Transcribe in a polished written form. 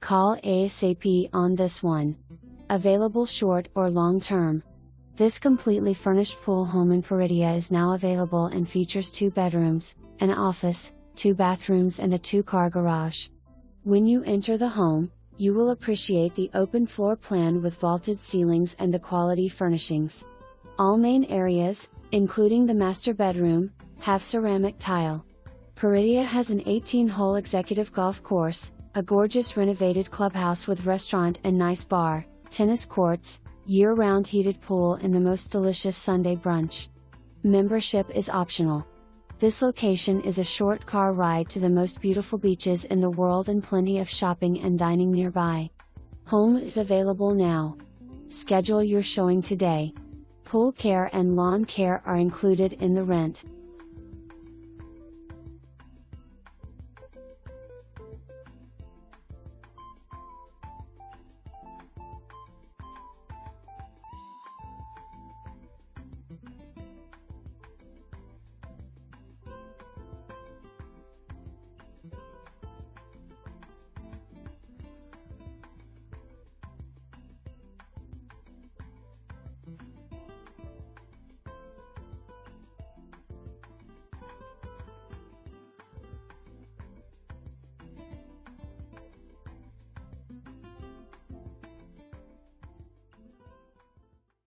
Call ASAP on this one. Available short or long term. This completely furnished pool home in Peridia is now available and features 2 bedrooms, an office, 2 bathrooms and a 2-car garage. When you enter the home, you will appreciate the open floor plan with vaulted ceilings and the quality furnishings. All main areas, including the master bedroom, have ceramic tile. Peridia has an 18-hole executive golf course, a gorgeous renovated clubhouse with restaurant and nice bar, tennis courts, year-round heated pool and the most delicious Sunday brunch. Membership is optional. This location is a short car ride to the most beautiful beaches in the world and plenty of shopping and dining nearby. Home is available now. Schedule your showing today. Pool care and lawn care are included in the rent.